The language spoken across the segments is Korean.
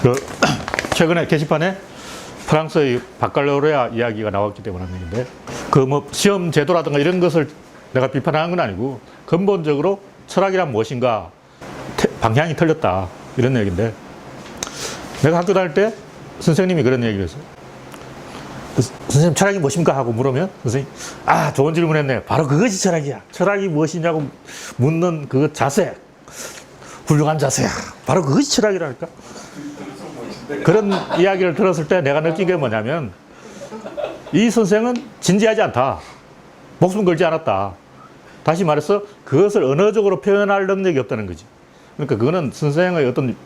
그 최근에 게시판에 프랑스의 바칼로레아 이야기가 나왔기 때문에 하는 얘기인데, 그 뭐 시험 제도라든가 이런 것을 내가 비판하는 건 아니고 근본적으로 철학이란 무엇인가 방향이 틀렸다 이런 얘기인데, 내가 학교 다닐 때 선생님이 그런 얘기를 했어요. 선생님 철학이 무엇입니까? 하고 물으면 선생님, 아 좋은 질문 했네, 바로 그것이 철학이야. 철학이 무엇이냐고 묻는 그 자세, 훌륭한 자세야, 바로 그것이 철학이라니까. 그런 이야기를 들었을 때 내가 느낀 게 뭐냐면, 이 선생은 진지하지 않다, 목숨 걸지 않았다. 다시 말해서 그것을 언어적으로 표현할 능력이 없다는 거지. 그러니까 그거는 선생의 어떤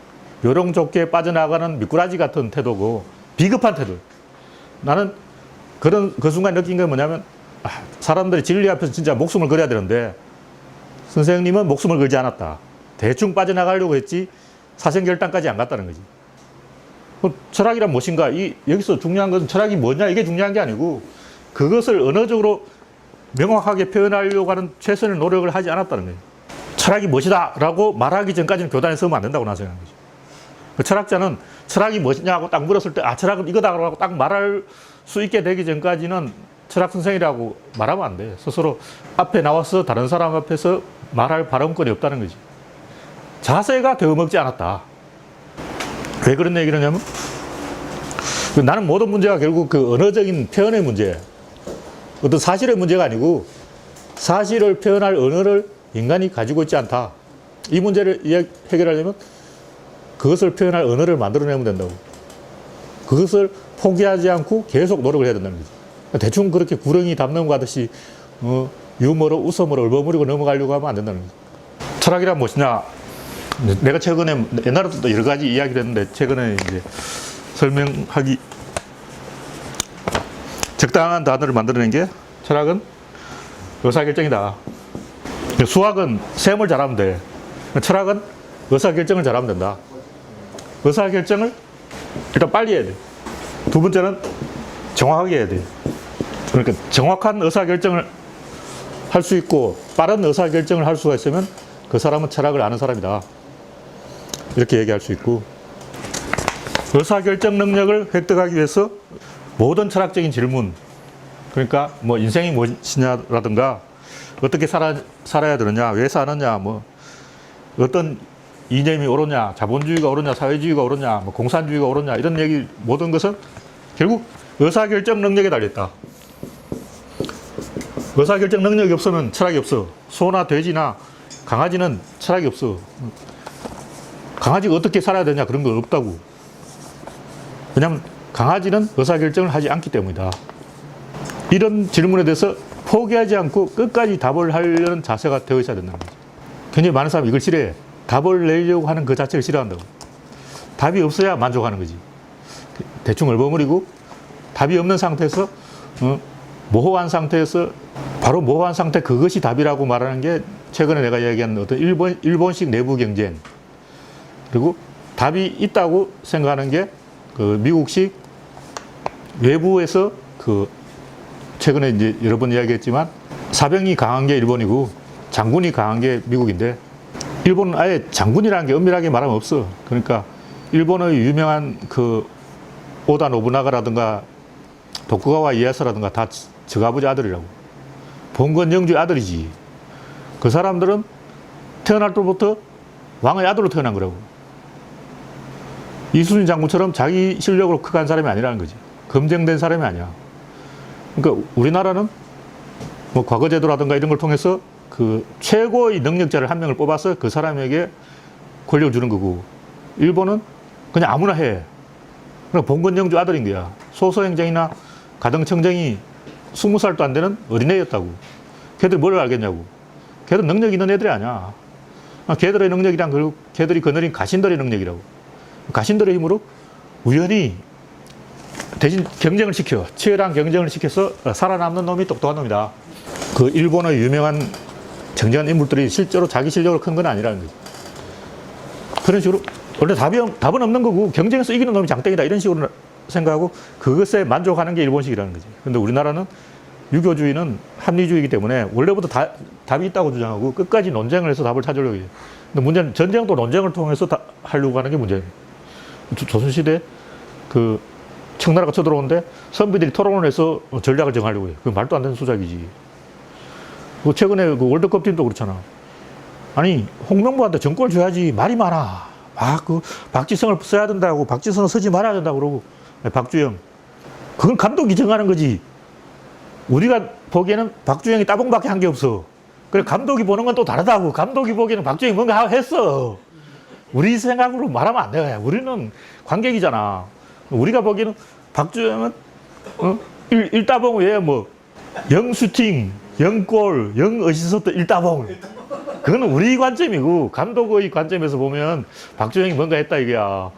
요령좋게 빠져나가는 미꾸라지 같은 태도고 비겁한 태도. 나는 그 순간 느낀 게 뭐냐면, 사람들이 진리 앞에서 진짜 목숨을 걸어야 되는데 선생님은 목숨을 걸지 않았다. 대충 빠져나가려고 했지 사생결단까지 안 갔다는 거지. 철학이란 무엇인가? 여기서 중요한 것은 철학이 뭐냐 이게 중요한 게 아니고, 그것을 언어적으로 명확하게 표현하려고 하는 최선의 노력을 하지 않았다는 거예요. 철학이 무엇이다 라고 말하기 전까지는 교단에 서면 안 된다고 나는 생각하는 거죠. 그 철학자는 철학이 무엇이냐고 딱 물었을 때, 철학은 이거다라고 딱 말할 수 있게 되기 전까지는 철학 선생이라고 말하면 안 돼. 스스로 앞에 나와서 다른 사람 앞에서 말할 발언권이 없다는 거지. 자세가 되어먹지 않았다. 왜 그런 얘기를 하냐면, 나는 모든 문제가 결국 그 언어적인 표현의 문제, 어떤 사실의 문제가 아니고 사실을 표현할 언어를 인간이 가지고 있지 않다. 이 문제를 해결하려면 그것을 표현할 언어를 만들어내면 된다고. 그것을 포기하지 않고 계속 노력을 해야 된다는 거지. 대충 그렇게 구렁이 담는 거 하듯이 유머로 웃음으로 얼버무리고 넘어가려고 하면 안 된다는 거지. 철학이란 무엇이냐? 내가 최근에, 옛날에도 여러 가지 이야기를 했는데 최근에 이제 설명하기 적당한 단어를 만들어낸 게, 철학은 의사결정이다. 수학은 셈을 잘하면 돼. 철학은 의사결정을 잘하면 된다. 의사결정을 일단 빨리 해야 돼. 두 번째는 정확하게 해야 돼. 그러니까 정확한 의사결정을 할 수 있고 빠른 의사결정을 할 수가 있으면 그 사람은 철학을 아는 사람이다. 이렇게 얘기할 수 있고, 의사결정 능력을 획득하기 위해서 모든 철학적인 질문, 그러니까 뭐 인생이 무엇이냐라든가 어떻게 살아야 되느냐, 왜 사느냐, 뭐 어떤 이념이 옳으냐, 자본주의가 옳으냐, 사회주의가 옳으냐, 뭐 공산주의가 옳으냐, 이런 얘기, 모든 것은 결국 의사결정 능력에 달려있다. 의사결정 능력이 없으면 철학이 없어. 소나 돼지나 강아지는 철학이 없어. 강아지가 어떻게 살아야 되냐, 그런 거 없다고. 왜냐하면 강아지는 의사결정을 하지 않기 때문이다. 이런 질문에 대해서 포기하지 않고 끝까지 답을 하려는 자세가 되어 있어야 된다는 거죠. 굉장히 많은 사람이 이걸 싫어해. 답을 내려고 하는 그 자체를 싫어한다고. 답이 없어야 만족하는 거지. 대충 얼버무리고 답이 없는 상태에서 모호한 상태에서, 바로 모호한 상태, 그것이 답이라고 말하는 게 최근에 내가 이야기한 어떤 일본식 내부 경쟁, 그리고 답이 있다고 생각하는 게 그 미국식 외부에서, 그 최근에 이제 여러 번 이야기했지만 사병이 강한 게 일본이고 장군이 강한 게 미국인데, 일본은 아예 장군이라는 게 엄밀하게 말하면 없어. 그러니까 일본의 유명한 그 오다 노부나가라든가 도쿠가와 이에야스라든가 다 저가부지 아들이라고. 봉건 영주의 아들이지. 그 사람들은 태어날 때부터 왕의 아들로 태어난 거라고. 이순신 장군처럼 자기 실력으로 크게 사람이 아니라는 거지. 검증된 사람이 아니야. 그러니까 우리나라는 뭐 과거 제도라든가 이런 걸 통해서 그 최고의 능력자를 한 명을 뽑아서 그 사람에게 권력을 주는 거고, 일본은 그냥 아무나 해. 그러니까 봉건 영주 아들인 거야. 소서행정이나 가등청정이 20살도 안 되는 어린애였다고. 걔들 뭘 알겠냐고. 걔들 능력 있는 애들이 아니야. 걔들의 능력이란 결국 걔들이 거느린 가신들의 능력이라고. 가신들의 힘으로 우연히 대신 경쟁을 시켜. 치열한 경쟁을 시켜서 살아남는 놈이 똑똑한 놈이다. 그 일본의 유명한 정쟁한 인물들이 실제로 자기 실력으로 큰 건 아니라는 거지. 그런 식으로 원래 답은 없는 거고 경쟁에서 이기는 놈이 장땡이다, 이런 식으로 생각하고 그것에 만족하는 게 일본식이라는 거지. 그런데 우리나라는 유교주의는 합리주의이기 때문에 원래부터 답이 있다고 주장하고 끝까지 논쟁을 해서 답을 찾으려고 해요. 근데 문제는 전쟁도 논쟁을 통해서 하려고 하는 게 문제예요. 조선시대 그 청나라가 쳐들어오는데 선비들이 토론을 해서 전략을 정하려고 해요. 그 말도 안 되는 수작이지. 그 최근에 그 월드컵 팀도 그렇잖아. 아니, 홍명보한테 정권을 줘야지 말이 많아. 그 박지성을 써야 된다고, 박지성을 쓰지 말아야 된다고 그러고, 박주영. 그건 감독이 정하는 거지. 우리가 보기에는 박주영이 따봉밖에 한 게 없어. 그래, 감독이 보는 건 또 다르다고. 감독이 보기에는 박주영이 뭔가 했어. 우리 생각으로 말하면 안 돼. 우리는 관객이잖아. 우리가 보기에는 박주영은, 1따봉 외에 뭐, 0슈팅, 0골, 0어시스트 1따봉. 그건 우리 관점이고, 감독의 관점에서 보면 박주영이 뭔가 했다 이거야.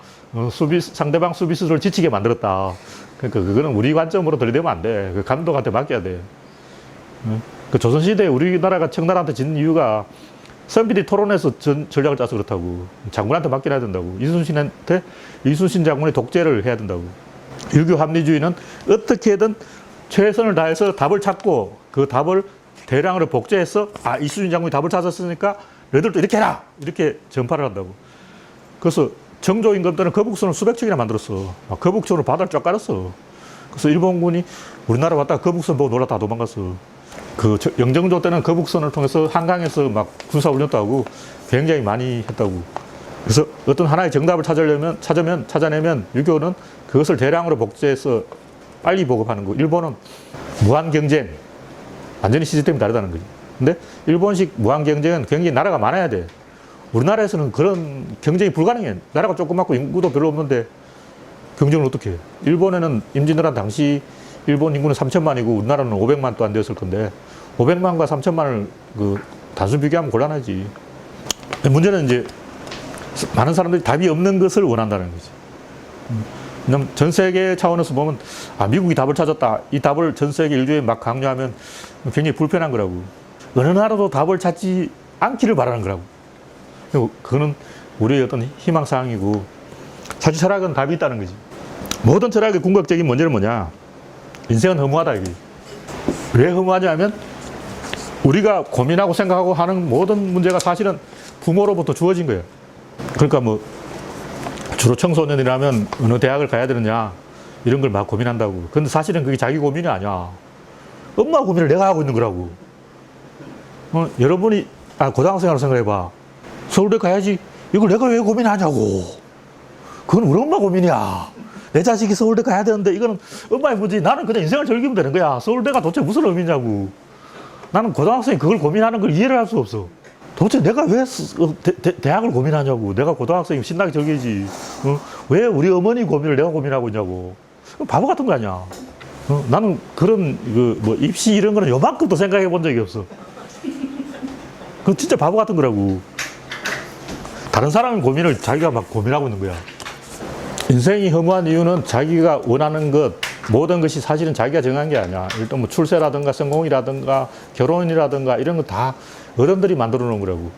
상대방 수비수를 지치게 만들었다. 그러니까 그거는 우리 관점으로 들이대면 안 돼. 그 감독한테 맡겨야 돼. 그 조선시대에 우리나라가 청나라한테 진 이유가 선비들이 토론해서 전략을 짜서 그렇다고. 장군한테 맡겨야 된다고. 이순신 장군의 독재를 해야 된다고. 유교 합리주의는 어떻게든 최선을 다해서 답을 찾고 그 답을 대량으로 복제해서 이순신 장군이 답을 찾았으니까 너희들도 이렇게 해라! 이렇게 전파를 한다고. 그래서 정조 임금들은 거북선을 수백 척이나 만들었어. 거북선으로 바다를 쫙 깔았어. 그래서 일본군이 우리나라 왔다가 거북선 보고 놀라 다 도망갔어. 그 영정조 때는 거북선을 통해서 한강에서 막 군사훈련도 하고 굉장히 많이 했다고. 그래서 어떤 하나의 정답을 찾아내면 유교는 그것을 대량으로 복제해서 빨리 보급하는 거. 일본은 무한경쟁. 완전히 시스템이 다르다는 거지. 근데 일본식 무한경쟁은 굉장히 나라가 많아야 돼. 우리나라에서는 그런 경쟁이 불가능해. 나라가 조그맣고 인구도 별로 없는데 경쟁을 어떻게 해? 일본에는 임진왜란 당시 일본 인구는 3천만이고 우리나라는 500만도 안 되었을 건데 500만과 3천만을 그 단순 비교하면 곤란하지. 문제는 이제 많은 사람들이 답이 없는 것을 원한다는 거지. 왜냐면 전 세계 차원에서 보면 미국이 답을 찾았다. 이 답을 전 세계 인류에 막 강요하면 굉장히 불편한 거라고. 어느 나라도 답을 찾지 않기를 바라는 거라고. 그거는 우리의 어떤 희망사항이고 사실 철학은 답이 있다는 거지. 모든 철학의 궁극적인 문제는 뭐냐? 인생은 허무하다 이게. 왜 허무하냐면 우리가 고민하고 생각하고 하는 모든 문제가 사실은 부모로부터 주어진 거예요. 그러니까 뭐 주로 청소년이라면 어느 대학을 가야 되느냐 이런 걸 막 고민한다고. 근데 사실은 그게 자기 고민이 아니야. 엄마 고민을 내가 하고 있는 거라고. 여러분이 고등학생으로 생각해봐. 서울대 가야지. 이걸 내가 왜 고민하냐고. 그건 우리 엄마 고민이야. 내 자식이 서울대 가야 되는데 이거는 엄마의 문제. 나는 그냥 인생을 즐기면 되는 거야. 서울대가 도대체 무슨 의미냐고. 나는 고등학생이 그걸 고민하는 걸 이해를 할 수 없어. 도대체 내가 왜 대학을 고민하냐고. 내가 고등학생이면 신나게 즐기지. 왜 우리 어머니 고민을 내가 고민하고 있냐고. 바보 같은 거 아니야. 나는 그런 입시 이런 거는 요만큼도 생각해 본 적이 없어. 그건 진짜 바보 같은 거라고. 다른 사람의 고민을 자기가 막 고민하고 있는 거야. 인생이 허무한 이유는 자기가 원하는 것, 모든 것이 사실은 자기가 정한 게 아니야. 일단 뭐 출세라든가 성공이라든가 결혼이라든가 이런 거 다 어른들이 만들어 놓은 거라고.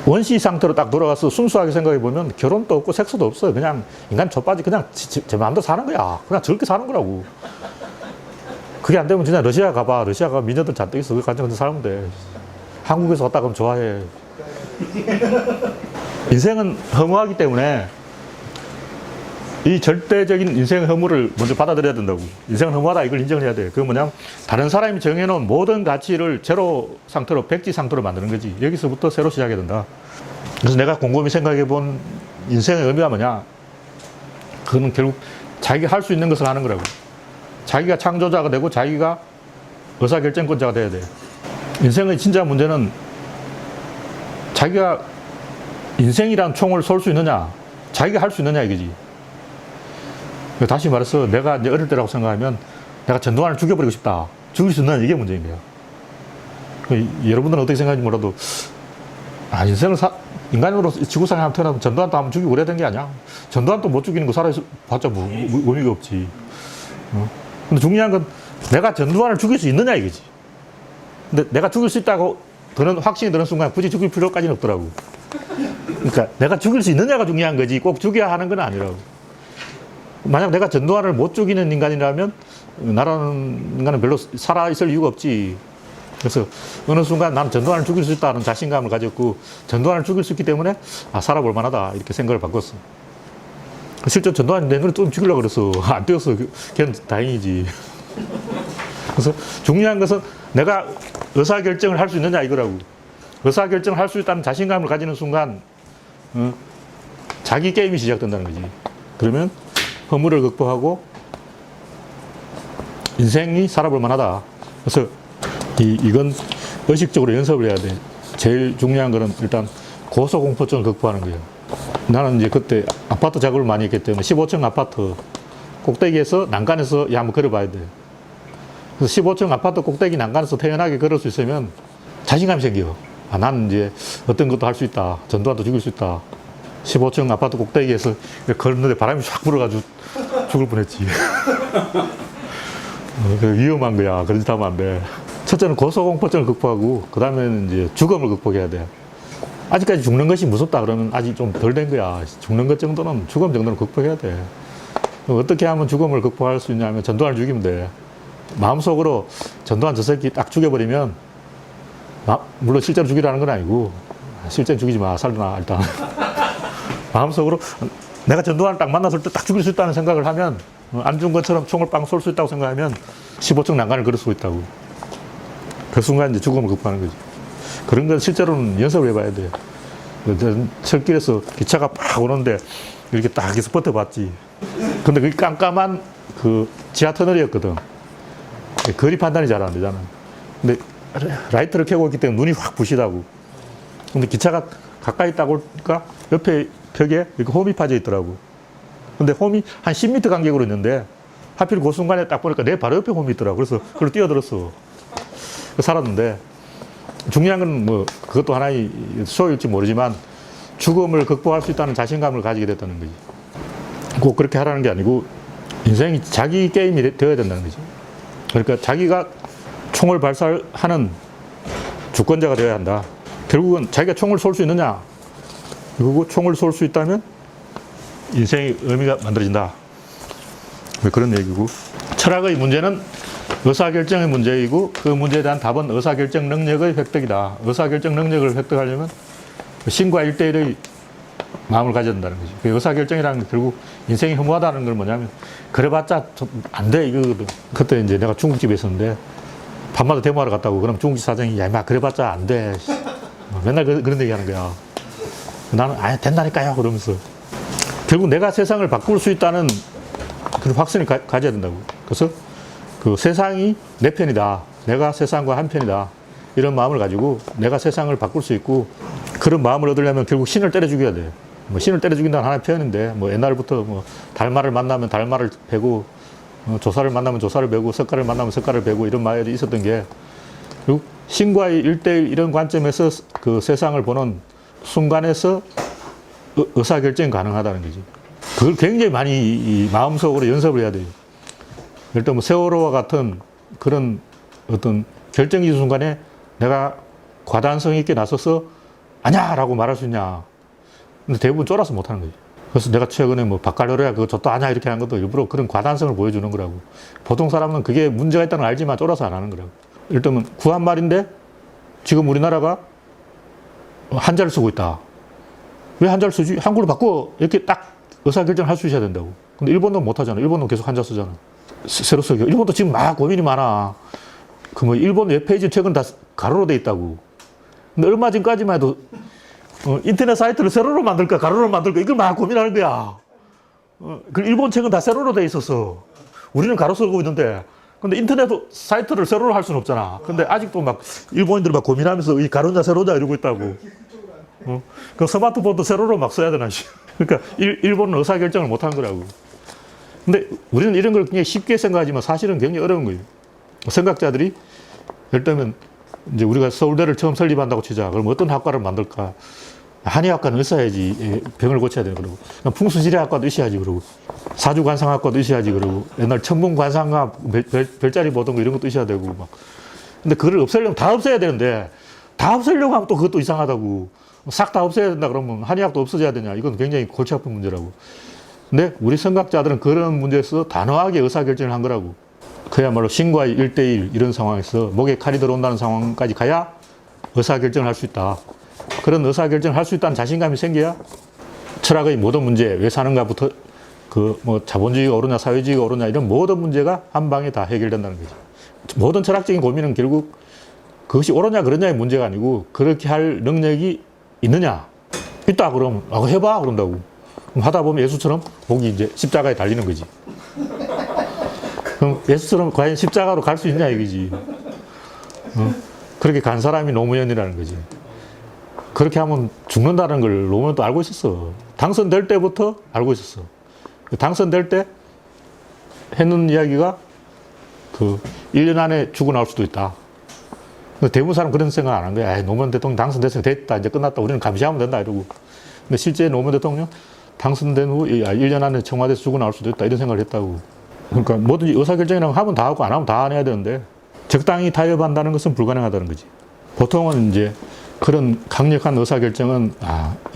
원시 상태로 딱 돌아가서 순수하게 생각해 보면 결혼도 없고 섹스도 없어요. 그냥 인간 젖바지 그냥 제 마음대로 사는 거야. 그냥 저렇게 사는 거라고. 그게 안 되면 진짜 러시아 가봐. 러시아 가면 미녀들 잔뜩 있어. 그 관점에서 살면 돼. 한국에서 왔다 그러면 좋아해. 인생은 허무하기 때문에 이 절대적인 인생의 허무를 먼저 받아들여야 된다고. 인생은 허무하다 이걸 인정을 해야 돼. 그게 뭐냐면 다른 사람이 정해놓은 모든 가치를 제로 상태로 백지 상태로 만드는 거지. 여기서부터 새로 시작해야 된다. 그래서 내가 곰곰이 생각해 본 인생의 의미가 뭐냐. 그건 결국 자기가 할 수 있는 것을 하는 거라고. 자기가 창조자가 되고 자기가 의사결정권자가 돼야 돼. 인생의 진짜 문제는 자기가 인생이란 총을 쏠 수 있느냐, 자기가 할 수 있느냐 이거지. 다시 말해서 내가 이제 어릴 때라고 생각하면 내가 전두환을 죽여버리고 싶다. 죽일 수 있느냐 이게 문제인 거야. 여러분들은 어떻게 생각하는지 몰라도 인간으로 지구상에 한번 태어나면 전두환도 한번 죽이고 그래야 되는 게 아니야. 전두환도 못 죽이는 거 살아봤자 뭐 의미가 없지. 근데 중요한 건 내가 전두환을 죽일 수 있느냐 이거지. 근데 내가 죽일 수 있다고 확신이 드는 순간 굳이 죽일 필요까지는 없더라고. 그러니까 내가 죽일 수 있느냐가 중요한 거지 꼭 죽여야 하는 건 아니라고. 만약 내가 전두환을 못 죽이는 인간이라면 나라는 인간은 별로 살아있을 이유가 없지. 그래서 어느 순간 나는 전두환을 죽일 수 있다는 자신감을 가졌고 전두환을 죽일 수 있기 때문에 살아볼 만하다 이렇게 생각을 바꿨어. 실제 전두환이 내 눈에 좀 죽이려고 그랬어. 안 뛰었어. 걔는 다행이지. 그래서 중요한 것은 내가 의사결정을 할 수 있느냐 이거라고. 의사결정을 할 수 있다는 자신감을 가지는 순간 자기 게임이 시작된다는 거지. 그러면 허물을 극복하고 인생이 살아볼 만하다. 그래서 이건 의식적으로 연습을 해야 돼. 제일 중요한 거는 일단 고소공포증을 극복하는 거예요. 나는 이제 그때 아파트 작업을 많이 했기 때문에 15층 아파트 꼭대기에서 난간에서 한번 걸어봐야 돼. 그래서 15층 아파트 꼭대기 난간에서 태연하게 걸을 수 있으면 자신감이 생겨. 아, 나는 이제 어떤 것도 할 수 있다. 전두환도 죽일 수 있다. 15층 아파트 꼭대기에서 걸었는데 바람이 쫙 불어가지고 죽을 뻔했지. 위험한 거야. 그런 짓 하면 안 돼. 첫째는 고소공포증을 극복하고, 그 다음에는 이제 죽음을 극복해야 돼. 아직까지 죽는 것이 무섭다 그러면 아직 좀 덜 된 거야. 죽는 것 정도는, 죽음 정도는 극복해야 돼. 어떻게 하면 죽음을 극복할 수 있냐면 전두환을 죽이면 돼. 마음속으로 전두환 저 새끼 딱 죽여버리면, 물론 실제로 죽이라는 건 아니고, 실제로 죽이지 마. 살려놔, 일단. 마음속으로 내가 전두환을 딱 만났을 때 딱 죽일 수 있다는 생각을 하면, 안 죽은 것처럼 총을 빵 쏠 수 있다고 생각하면 15층 난간을 걸을 수 있다고. 그 순간 이제 죽음을 극복하는 거지. 그런 건 실제로는 연습을 해봐야 돼. 철길에서 기차가 팍 오는데 이렇게 딱 해서 버텨봤지. 근데 그 깜깜한 그 지하 터널이었거든. 거리 판단이 잘 안 되잖아. 근데 라이트를 켜고 있기 때문에 눈이 확 부시다고. 근데 기차가 가까이 딱 오니까 옆에 벽에 이렇게 홈이 파져 있더라고. 근데 홈이 한 10m 간격으로 있는데 하필 그 순간에 딱 보니까 내 바로 옆에 홈이 있더라고. 그래서 그걸 뛰어들었어. 살았는데 중요한 건 뭐 그것도 하나의 소일지 모르지만 죽음을 극복할 수 있다는 자신감을 가지게 됐다는 거지. 꼭 그렇게 하라는 게 아니고 인생이 자기 게임이 되어야 된다는 거지. 그러니까 자기가 총을 발사하는 주권자가 되어야 한다. 결국은 자기가 총을 쏠 수 있느냐, 그리고 총을 쏠 수 있다면 인생의 의미가 만들어진다. 그런 얘기고, 철학의 문제는 의사결정의 문제이고 그 문제에 대한 답은 의사결정 능력의 획득이다. 의사결정 능력을 획득하려면 신과 1대1의 마음을 가져야 된다는 거지. 그 의사결정이라는 게 결국 인생이 허무하다는 건 뭐냐면 그래봤자 안 돼 이거거든. 그때 이제 내가 중국집에 있었는데 밤마다 데모하러 갔다고. 그럼 중국집 사장이 야 임마 그래봤자 안 돼. 맨날 그런 얘기 하는 거야. 나는 된다니까요 그러면서. 결국 내가 세상을 바꿀 수 있다는 그런 확신을 가져야 된다고. 그래서 그 세상이 내 편이다. 내가 세상과 한 편이다. 이런 마음을 가지고 내가 세상을 바꿀 수 있고, 그런 마음을 얻으려면 결국 신을 때려 죽여야 돼. 뭐 신을 때려 죽인다는 하나의 표현인데, 뭐 옛날부터 뭐 달마를 만나면 달마를 베고, 조사를 만나면 조사를 베고, 석가를 만나면 석가를 베고, 이런 말이 있었던 게, 결국 신과의 1대1 이런 관점에서 그 세상을 보는 순간에서 의사결정이 가능하다는 거지. 그걸 굉장히 많이 마음속으로 연습을 해야 돼요. 일단 뭐 세월호와 같은 그런 어떤 결정의 순간에 내가 과단성 있게 나서서 아니야! 라고 말할 수 있냐. 근데 대부분 쫄아서 못하는 거지. 그래서 내가 최근에 뭐 바칼로레아 그거 저도 아냐 이렇게 하는 것도 일부러 그런 과단성을 보여주는 거라고. 보통 사람은 그게 문제가 있다는 걸 알지만 쫄아서 안 하는 거라고. 일단은 구한 말인데 지금 우리나라가 한자를 쓰고 있다. 왜 한자를 쓰지? 한글로 바꿔. 이렇게 딱 의사결정을 할 수 있어야 된다고. 근데 일본도 못 하잖아. 일본도 계속 한자 쓰잖아. 새로 쓰기. 일본도 지금 막 고민이 많아. 그 뭐 일본 웹페이지 최근 다 가로로 돼 있다고. 근데 얼마 전까지만 해도 인터넷 사이트를 세로로 만들까 가로로 만들까 이걸 막 고민하는 거야. 그 일본 책은 다 세로로 돼 있어서 우리는 가로 쓰고 있는데, 근데 인터넷 사이트를 세로로 할 수는 없잖아. 근데 아직도 막 일본인들 막 고민하면서 이 가로냐 세로냐 이러고 있다고. 그 스마트폰도 세로로 막 써야 되나. 그러니까 일본은 의사결정을 못 하는 거라고. 근데 우리는 이런 걸 그냥 쉽게 생각하지만 사실은 굉장히 어려운 거예요. 생각자들이 예를 들면 이제 우리가 서울대를 처음 설립한다고 치자. 그럼 어떤 학과를 만들까? 한의학과는 있어야지 병을 고쳐야 되는 거고, 풍수지리학과도 있어야지 그러고, 사주관상학과도 있어야지 그러고, 옛날 천문관상학 별자리 보던 거 이런 것도 있어야 되고 막. 근데 그걸 없애려면 다 없애야 되는데 다 없애려고 하면 또 그것도 이상하다고. 싹 다 없애야 된다 그러면 한의학도 없어져야 되냐. 이건 굉장히 골치 아픈 문제라고. 근데 우리 생각자들은 그런 문제에서 단호하게 의사결정을 한 거라고. 그야말로 신과의 1대1 이런 상황에서 목에 칼이 들어온다는 상황까지 가야 의사결정을 할 수 있다. 그런 의사결정을 할 수 있다는 자신감이 생겨야 철학의 모든 문제, 왜 사는가부터 그 뭐 자본주의가 옳으냐 사회주의가 옳으냐 이런 모든 문제가 한 방에 다 해결된다는 거죠. 모든 철학적인 고민은 결국 그것이 옳으냐 그러냐의 문제가 아니고 그렇게 할 능력이 있느냐. 있다 그러면 해봐 그런다고. 그럼 하다 보면 예수처럼 목이 이제 십자가에 달리는 거지. 그럼 예수처럼 과연 십자가로 갈 수 있냐 이거지. 그렇게 간 사람이 노무현이라는 거지. 그렇게 하면 죽는다는 걸 노무현도 알고 있었어. 당선될 때부터 알고 있었어. 당선될 때 했는 이야기가 그 1년 안에 죽어나올 수도 있다. 대부분 사람 그런 생각 안 한 거야. 노무현 대통령 당선됐으면 됐다. 이제 끝났다. 우리는 감시하면 된다. 이러고. 근데 실제 노무현 대통령 당선된 후 1년 안에 청와대에서 죽어나올 수도 있다. 이런 생각을 했다고. 그러니까 뭐든지 의사결정이라고 하면 다 하고 안 하면 다 안 해야 되는데 적당히 타협한다는 것은 불가능하다는 거지. 보통은 이제 그런 강력한 의사결정은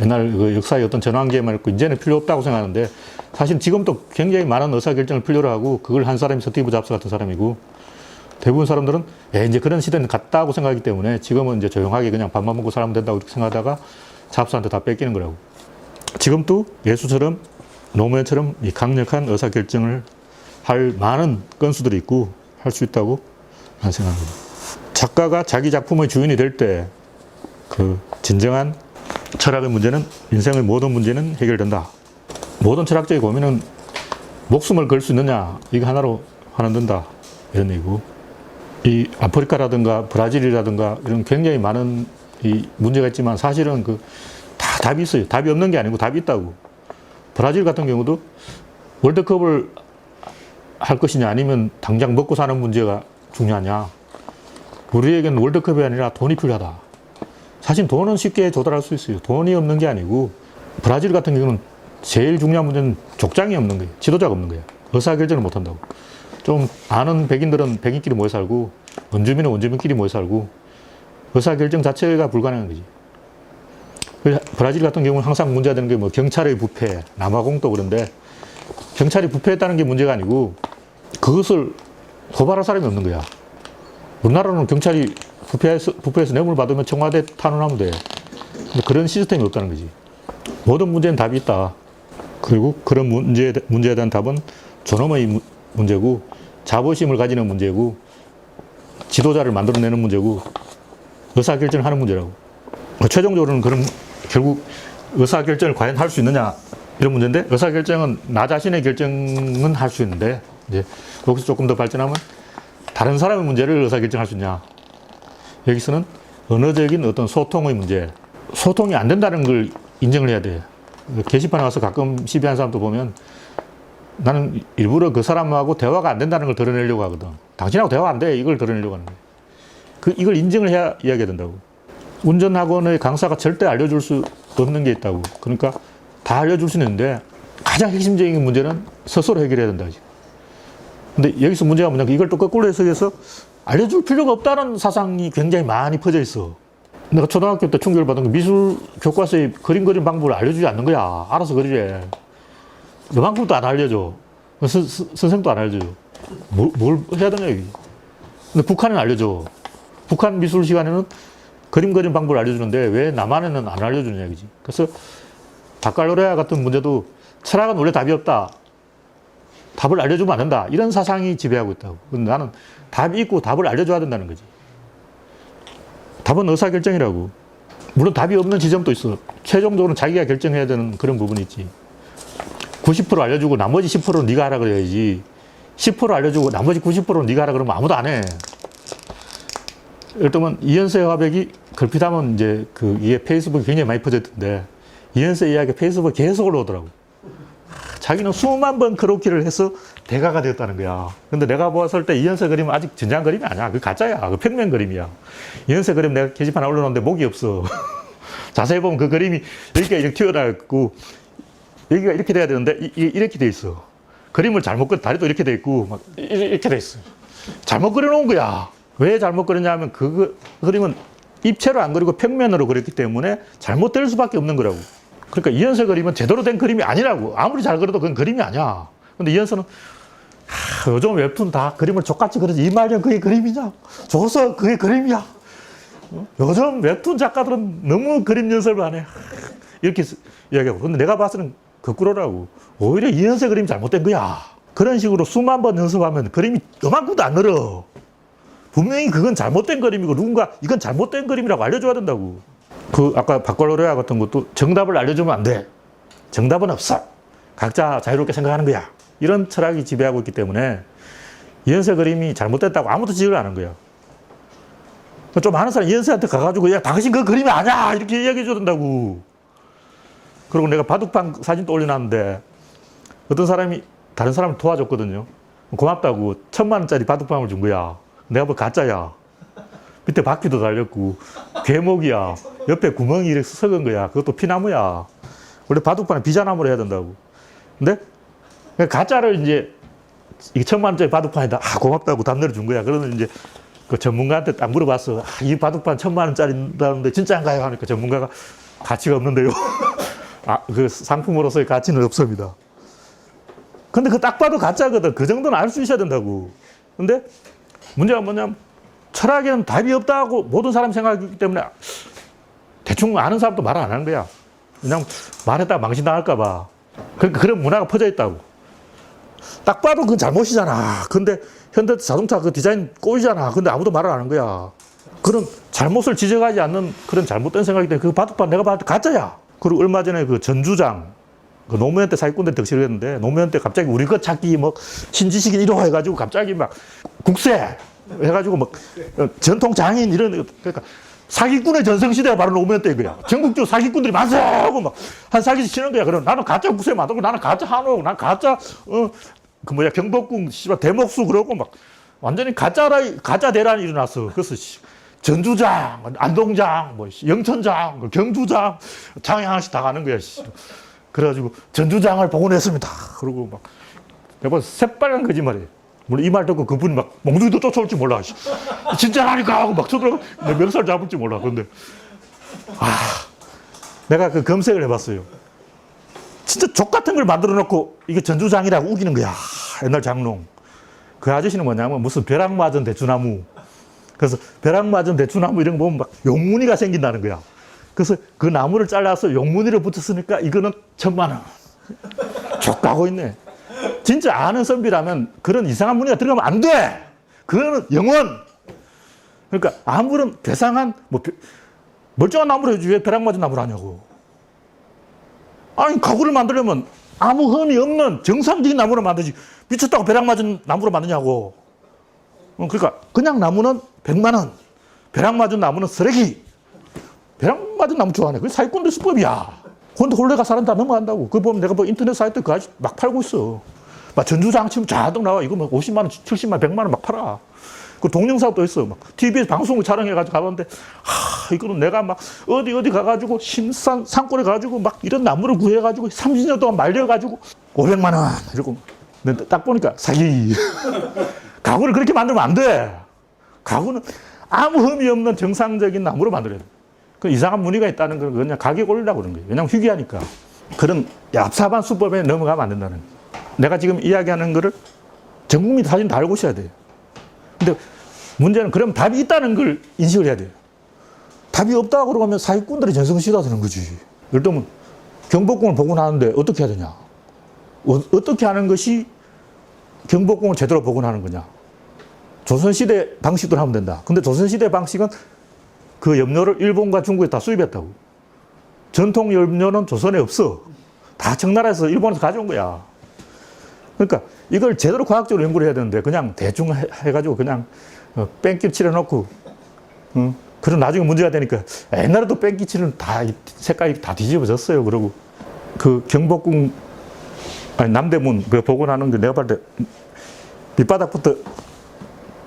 옛날 그 역사의 어떤 전환기에만 있고 이제는 필요 없다고 생각하는데 사실 지금도 굉장히 많은 의사결정을 필요로 하고 그걸 한 사람이 스티브 잡스 같은 사람이고 대부분 사람들은 이제 그런 시대는 갔다고 생각하기 때문에 지금은 이제 조용하게 그냥 밥만 먹고 살면 된다고 이렇게 생각하다가 잡스한테 다 뺏기는 거라고. 지금도 예수처럼 노무현처럼 이 강력한 의사결정을 할 많은 건수들이 있고 할 수 있다고 난 생각합니다. 작가가 자기 작품의 주인이 될 때 그 진정한 철학의 문제는 인생의 모든 문제는 해결된다. 모든 철학적인 고민은 목숨을 걸 수 있느냐 이거 하나로 환원된다 이런 얘기고 이 아프리카라든가 브라질이라든가 이런 굉장히 많은 이 문제가 있지만 사실은 그 다 답이 있어요. 답이 없는 게 아니고 답이 있다고. 브라질 같은 경우도 월드컵을 할 것이냐 아니면 당장 먹고 사는 문제가 중요하냐. 우리에게는 월드컵이 아니라 돈이 필요하다. 사실 돈은 쉽게 조달할 수 있어요. 돈이 없는 게 아니고 브라질 같은 경우는 제일 중요한 문제는 족장이 없는 거예요. 지도자가 없는 거예요. 의사결정을 못 한다고. 좀 아는 백인들은 백인끼리 모여 살고 원주민은 원주민끼리 모여 살고 의사결정 자체가 불가능한 거지. 브라질 같은 경우는 항상 문제가 되는 게 뭐 경찰의 부패, 남아공도 그런데 경찰이 부패했다는 게 문제가 아니고 그것을 고발할 사람이 없는 거야. 우리나라는 경찰이 부패해서 뇌물 받으면 청와대 탄원하면 돼. 근데 그런 시스템이 없다는 거지. 모든 문제는 답이 있다. 그리고 그런 문제에 대한 답은 존엄의 문제고 자부심을 가지는 문제고 지도자를 만들어내는 문제고 의사결정을 하는 문제라고. 최종적으로는 그럼 결국 의사결정을 과연 할 수 있느냐 이런 문제인데 의사결정은 나 자신의 결정은 할 수 있는데 이제 여기서 조금 더 발전하면 다른 사람의 문제를 의사결정할 수 있냐. 여기서는 언어적인 어떤 소통의 문제. 소통이 안 된다는 걸 인정을 해야 돼. 게시판에 와서 가끔 시비하는 사람도 보면 나는 일부러 그 사람하고 대화가 안 된다는 걸 드러내려고 하거든. 당신하고 대화 안 돼. 이걸 드러내려고 하는 거야. 이걸 인정을 해야 이야기가 된다고. 운전학원의 강사가 절대 알려줄 수 없는 게 있다고. 그러니까 다 알려줄 수 있는데 가장 핵심적인 문제는 스스로 해결해야 된다. 근데 여기서 문제가 뭐냐면 이걸 또 거꾸로 해석해서 알려줄 필요가 없다는 사상이 굉장히 많이 퍼져 있어. 내가 초등학교 때 충격을 받은 거 미술 교과서에 그림 그리는 방법을 알려주지 않는 거야. 알아서 그리래. 요만큼도 안 알려줘. 선생도 안 알려줘. 뭘 해야 되냐, 여기. 근데 북한은 알려줘. 북한 미술 시간에는 그림 그리는 방법을 알려주는데 왜 남한에는 안 알려주느냐, 이거지. 그래서 바칼로레아 같은 문제도 철학은 원래 답이 없다. 답을 알려주면 안 된다. 이런 사상이 지배하고 있다고. 근데 나는 답이 있고 답을 알려줘야 된다는 거지. 답은 의사결정이라고. 물론 답이 없는 지점도 있어. 최종적으로 자기가 결정해야 되는 그런 부분이 있지. 90% 알려주고 나머지 10%는 네가 하라 그래야지. 10% 알려주고 나머지 90%는 네가 하라 그러면 아무도 안 해. 예를 들면 이현세 화백이 걸핏하면 이제 이게 페이스북에 굉장히 많이 퍼졌던데 이현세 이야기 페이스북에 계속 올라오더라고. 자기는 수만 번 크로키를 해서 대가가 되었다는 거야. 근데 내가 봤을 때 이현세 그림은 아직 진지한 그림이 아니야. 그 가짜야. 그 평면 그림이야. 이현세 그림 내가 게시판에 올려놓는데 목이 없어. 자세히 보면 그 그림이 여기가 이렇게 튀어나왔고 여기가 이렇게 돼야 되는데 이렇게 돼 있어. 그림을 잘못 그려 다리도 이렇게 돼 있고 막 이렇게 돼 있어. 잘못 그려놓은 거야. 왜 잘못 그렸냐면 그 그림은 입체로 안 그리고 평면으로 그렸기 때문에 잘못될 수밖에 없는 거라고. 그러니까 이현세 그림은 제대로 된 그림이 아니라고. 아무리 잘 그려도 그건 그림이 아니야. 근데 이현세는 요즘 웹툰 다 그림을 족같이 그리지. 이 말이면 그게 그림이냐? 줘서 그게 그림이야. 요즘 웹툰 작가들은 너무 그림 연습을 안 해. 이렇게 이야기하고. 근데 내가 봤을 때는 거꾸로라고. 오히려 이현세 그림이 잘못된 거야. 그런 식으로 수만 번 연습하면 그림이 요만큼도 안 늘어. 분명히 그건 잘못된 그림이고 누군가 이건 잘못된 그림이라고 알려줘야 된다고. 그 아까 바꿔로레아 같은 것도 정답을 알려주면 안 돼. 정답은 없어. 각자 자유롭게 생각하는 거야. 이런 철학이 지배하고 있기 때문에 이현세 그림이 잘못됐다고 아무도 지적을 안 한 거야. 좀 아는 사람 이현세한테 가가지고 야 당신 그 그림이 아니야 이렇게 이야기해 줘야 된다고. 그리고 내가 바둑판 사진도 올려놨는데 어떤 사람이 다른 사람을 도와줬거든요. 고맙다고 1,000만 원짜리 바둑판을 준 거야. 내가 뭐 가짜야. 밑에 바퀴도 달렸고 괴목이야. 옆에 구멍이 이렇게 썩은 거야. 그것도 피나무야. 원래 바둑판은 비자나무로 해야 된다고. 근데 가짜를 이제 이게 1,000만 원짜리 바둑판이다. 아 고맙다고 담내를 준 거야. 그러면 이제 그 전문가한테 딱 물어봤어. 아, 이 바둑판 1,000만 원짜리인데 진짜인가요? 하니까 전문가가 가치가 없는데요. 아, 그 상품으로서의 가치는 없습니다. 근데 그 딱 봐도 가짜거든. 그 정도는 알 수 있어야 된다고. 근데 문제가 뭐냐면 철학에는 답이 없다고 모든 사람이 생각하기 때문에 대충 아는 사람도 말 안 하는 거야. 그냥 말했다가 망신당할까 봐. 그러니까 그런 문화가 퍼져 있다고. 딱 봐도 그건 잘못이잖아. 근데 현대 자동차 그 디자인 꼬이잖아. 근데 아무도 말을 안 하는 거야. 그런 잘못을 지적하지 않는 그런 잘못된 생각이기 때문에 그 바둑판 내가 봤을 때 가짜야. 그리고 얼마 전에 그 전주장 그 노무현 때 사기꾼들이 덕질을 했는데 노무현 때 갑자기 우리 것 찾기 뭐 신지식인 1호 해가지고 갑자기 막 국세 해가지고 막 전통 장인 이런 그러니까 사기꾼의 전성시대가 바로 노무현 때 이거야. 전국적으로 사기꾼들이 만세하고 막 한 사기씩 치는 거야. 그럼 나는 가짜 국세 만들고 나는 가짜 한옥, 난 가짜 그 뭐야 경복궁 씨발 대목수 그러고 막 완전히 가짜 대란이 일어났어. 그래서 전주장, 안동장, 뭐 영천장, 경주장 장이 하나씩 다 가는 거야. 그래가지고 전주장을 복원했습니다. 그러고 막 내가 새빨간 거짓말이에요. 물론 이 말 듣고 그분이 막 몽둥이도 쫓아올지 몰라. 진짜라니까 하고 막 쳐들어가 내 멱살 잡을지 몰라. 근데 내가 그 검색을 해봤어요. 진짜 족 같은 걸 만들어 놓고 이게 전주장이라고 우기는 거야. 옛날 장롱. 그 아저씨는 뭐냐면 무슨 벼락 맞은 대추나무. 그래서 벼락 맞은 대추나무 이런 거 보면 막 용무늬가 생긴다는 거야. 그래서 그 나무를 잘라서 용무늬를 붙였으니까 이거는 1,000만 원. 족가고 있네. 진짜 아는 선비라면 그런 이상한 무늬가 들어가면 안 돼. 그거는 영원. 그러니까 아무런 배상한 뭐 멀쩡한 나무를 해주지 왜 벼락 맞은 나무를 하냐고. 아니 가구를 만들려면 아무 흠이 없는 정상적인 나무로 만들지 미쳤다고 벼락 맞은 나무로 만드냐고. 그러니까 그냥 나무는 100만 원. 벼락 맞은 나무는 쓰레기. 벼락 맞은 나무 좋아하네. 그게 사기꾼들 수법이야. 그런데 홀레가 사람 다 넘어간다고. 그거 보면 내가 뭐 인터넷 사이트 그 아직 막 팔고 있어. 막 전주장 치면 자동 나와. 이거 뭐 50만 원, 70만 원, 100만 원 막 팔아. 그 동영상도 있어. 막 TV에서 방송을 촬영해가지고 가봤는데, 이거는 내가 막 어디 가가지고 산골에 가가지고 막 이런 나무를 구해가지고 30년 동안 말려가지고 500만 원. 이러고. 근데 딱 보니까 사기. 가구를 그렇게 만들면 안 돼. 가구는 아무 흠이 없는 정상적인 나무로 만들어야 돼. 그 이상한 무늬가 있다는 건 그냥 가격 올리려고 그러는 거예요. 왜냐면 희귀하니까. 그런 얍삽한 수법에 넘어가면 안 된다는 거예요. 내가 지금 이야기하는 거를 전 국민이 사실 다 알고 있어야 돼요. 근데 문제는 그럼 답이 있다는 걸 인식을 해야 돼요. 답이 없다고 그러면 사기꾼들이 전성시대가 되는 거지. 예를 들면 경복궁을 복원하는데 어떻게 해야 되냐. 어떻게 하는 것이 경복궁을 제대로 복원하는 거냐. 조선시대 방식대로 하면 된다. 근데 조선시대 방식은 그 염료를 일본과 중국에 다 수입했다고. 전통 염료는 조선에 없어. 다 청나라에서 일본에서 가져온 거야. 그러니까 이걸 제대로 과학적으로 연구를 해야 되는데 그냥 대충 해가지고 그냥 뺑기 칠해놓고 그럼 나중에 문제가 되니까 옛날에도 뺑기 칠은 다 색깔이 다 뒤집어졌어요. 그러고 그 경복궁 아니 남대문 그 복원하는 게 내가 봤을 때 밑바닥부터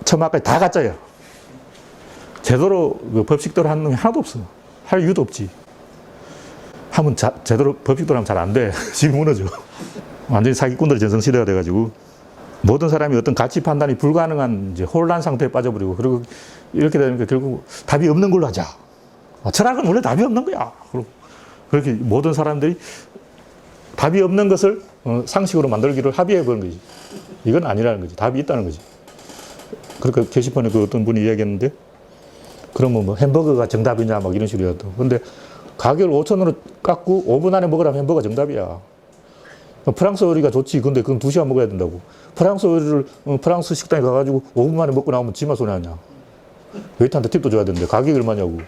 처음까지 다 가짜야. 제대로 그 법식대로 하는 놈이 하나도 없어. 할 이유도 없지. 하면 제대로 법식대로 하면 잘 안 돼. 집이 무너져. 완전히 사기꾼들의 전성시대가 돼가지고 모든 사람이 어떤 가치 판단이 불가능한 이제 혼란 상태에 빠져버리고 그리고 이렇게 되니까 결국 답이 없는 걸로 하자. 철학은 원래 답이 없는 거야. 그렇게 모든 사람들이 답이 없는 것을 상식으로 만들기로 합의해 보는 거지. 이건 아니라는 거지. 답이 있다는 거지. 그러니까 게시판에 그 어떤 분이 이야기했는데 그러면 뭐 햄버거가 정답이냐 막 이런 식으로 해도. 근데 가격을 5,000원으로 깎고 5분 안에 먹으라면 햄버거가 정답이야. 프랑스 요리가 좋지. 근데 그건 2시간 먹어야 된다고. 프랑스 요리를 프랑스 식당에 가가지고 5분 만에 먹고 나오면 지만 손해 아니야. 웨이터한테 팁도 줘야 되는데 가격이 얼마냐고.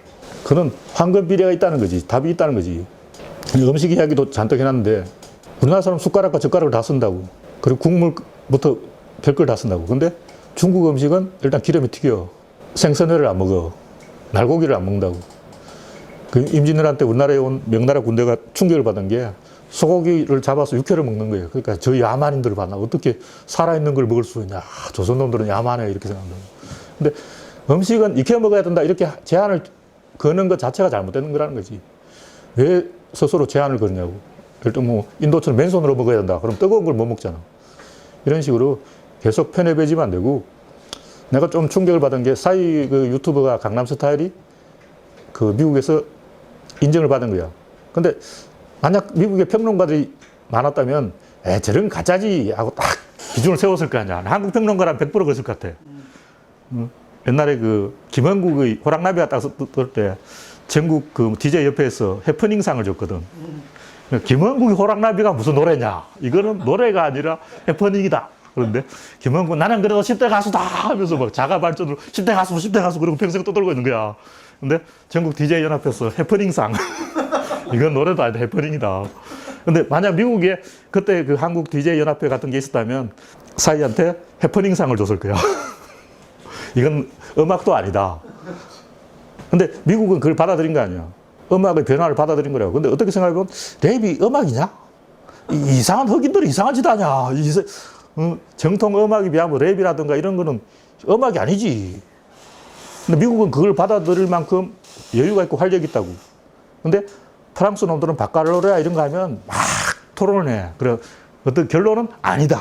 그는 황금 비례가 있다는 거지. 답이 있다는 거지. 음식 이야기도 잔뜩 해놨는데 우리나라 사람 숟가락과 젓가락을 다 쓴다고. 그리고 국물부터 별걸 다 쓴다고. 근데 중국 음식은 일단 기름에 튀겨. 생선회를 안 먹어. 날고기를 안 먹는다고. 그 임진왜란 때 우리나라에 온 명나라 군대가 충격을 받은 게 소고기를 잡아서 육회를 먹는 거예요. 그러니까 저 야만인들을 봤나. 어떻게 살아있는 걸 먹을 수 있냐. 조선놈들은 야만해. 이렇게 생각한다고. 근데 음식은 익혀 먹어야 된다. 이렇게 제한을 거는 것 자체가 잘못되는 거라는 거지. 왜 스스로 제한을 거느냐고. 일단 뭐 인도처럼 맨손으로 먹어야 된다. 그럼 뜨거운 걸 못 먹잖아. 이런 식으로 계속 편협해지면 안 되고, 내가 좀 충격을 받은 게 싸이 그 유튜버가 강남스타일이 그 미국에서 인정을 받은 거야. 근데 만약 미국의 평론가들이 많았다면 저런 가짜지 하고 딱 기준을 세웠을 거 아니야. 한국 평론가랑 100% 그랬을 것 같아. 옛날에 그 김원국의 호랑나비가 딱 뜰 때 전국 그 DJ 협회에서 해퍼닝상을 줬거든. 김원국의 호랑나비가 무슨 노래냐? 이거는 노래가 아니라 해퍼닝이다. 그런데 김원국 나는 그래도 10대 가수다 하면서 막 자가 발전으로 10대 가수, 10대 가수 그러고 평생 떠들고 있는 거야. 근데 전국 DJ 연합에서 해퍼닝상. 이건 노래도 아니다. 해퍼닝이다. 근데 만약 미국에 그때 그 한국 DJ 연합회 같은 게 있었다면 싸이한테 해퍼닝상을 줬을 거야. 이건 음악도 아니다. 근데 미국은 그걸 받아들인 거 아니야. 음악의 변화를 받아들인 거라고. 근데 어떻게 생각해보면 랩이 음악이냐? 이상한 흑인들이 이상한 짓 하냐? 정통 음악에 비하면 랩이라든가 이런 거는 음악이 아니지. 근데 미국은 그걸 받아들일 만큼 여유가 있고 활력이 있다고. 근데 프랑스 놈들은 바칼로레아 이런 거 하면 막 토론을 해. 그래, 어떤 결론은 아니다.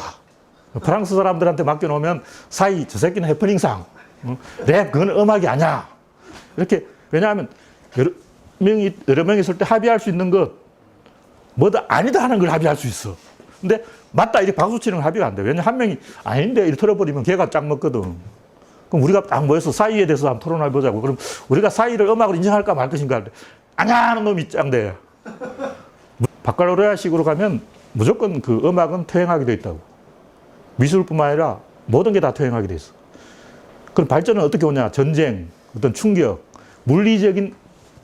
프랑스 사람들한테 맡겨놓으면 싸이, 저 새끼는 해퍼닝상. 랩, 그건 음악이 아니야. 이렇게, 왜냐하면 여러 명이 있을 때 합의할 수 있는 것, 뭐다 아니다 하는 걸 합의할 수 있어. 근데 맞다 이렇게 박수 치는 건 합의가 안 돼. 왜냐면 한 명이 아닌데 이렇게 털어버리면 걔가 짝 먹거든. 그럼 우리가 딱 모여서 싸이에 대해서 한번 토론해 보자고. 그럼 우리가 싸이를 음악으로 인정할까 말 것인가 할 때 아냐 하는 놈이 짱돼. 바칼로레아식으로 가면 무조건 그 음악은 퇴행하게 돼 있다고. 미술뿐만 아니라 모든 게 다 퇴행하게 돼 있어. 그럼 발전은 어떻게 오냐? 전쟁, 어떤 충격, 물리적인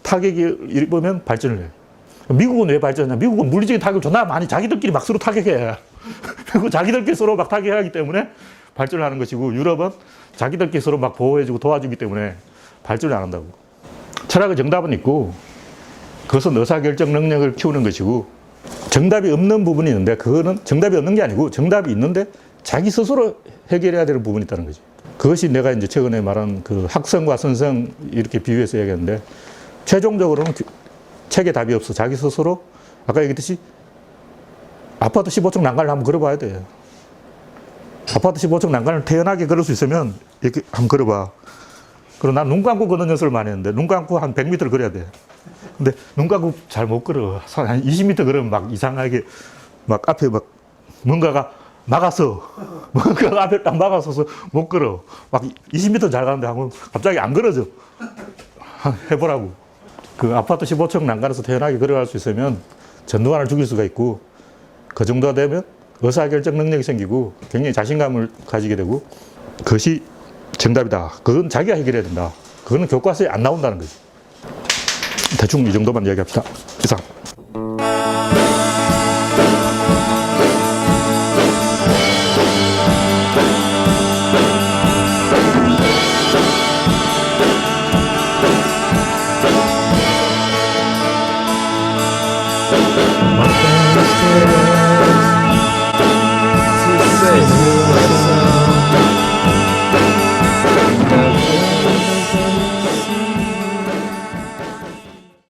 타격이 입으면 발전을 해. 미국은 왜 발전하냐? 미국은 물리적인 타격을 존나 많이 자기들끼리 막 서로 타격해. 그리고 자기들끼리 서로 막 타격하기 때문에 발전을 하는 것이고, 유럽은 자기들끼리 서로 막 보호해주고 도와주기 때문에 발전을 안 한다고. 철학의 정답은 있고, 그것은 의사결정 능력을 키우는 것이고, 정답이 없는 부분이 있는데, 그거는 정답이 없는 게 아니고, 정답이 있는데 자기 스스로 해결해야 되는 부분이 있다는 거지. 그것이 내가 이제 최근에 말한 그 학성과 선성 이렇게 비유해서 얘기하는데, 최종적으로는 책에 답이 없어. 자기 스스로, 아까 얘기했듯이, 아파트 15층 난간을 한번 걸어봐야 돼. 아파트 15층 난간을 태연하게 걸을 수 있으면, 이렇게 한번 걸어봐. 그리고 난 눈 감고 걷는 연습을 많이 했는데, 눈 감고 한 100m를 걸어야 돼. 근데 눈 감고 잘 못 걸어. 한 20m 걸으면 막 이상하게, 막 앞에 막 뭔가가 뭔가가 앞에 딱 막아서서 못 걸어. 막 20m 잘 가는데 하면 갑자기 안 걸어져. 해보라고. 그 아파트 15층 난간에서 태연하게 걸어갈 수 있으면 전두환을 죽일 수가 있고, 그 정도가 되면 의사결정 능력이 생기고 굉장히 자신감을 가지게 되고, 그것이 정답이다. 그건 자기가 해결해야 된다. 그거는 교과서에 안 나온다는 거지. 대충 이 정도만 이야기합시다. 이상.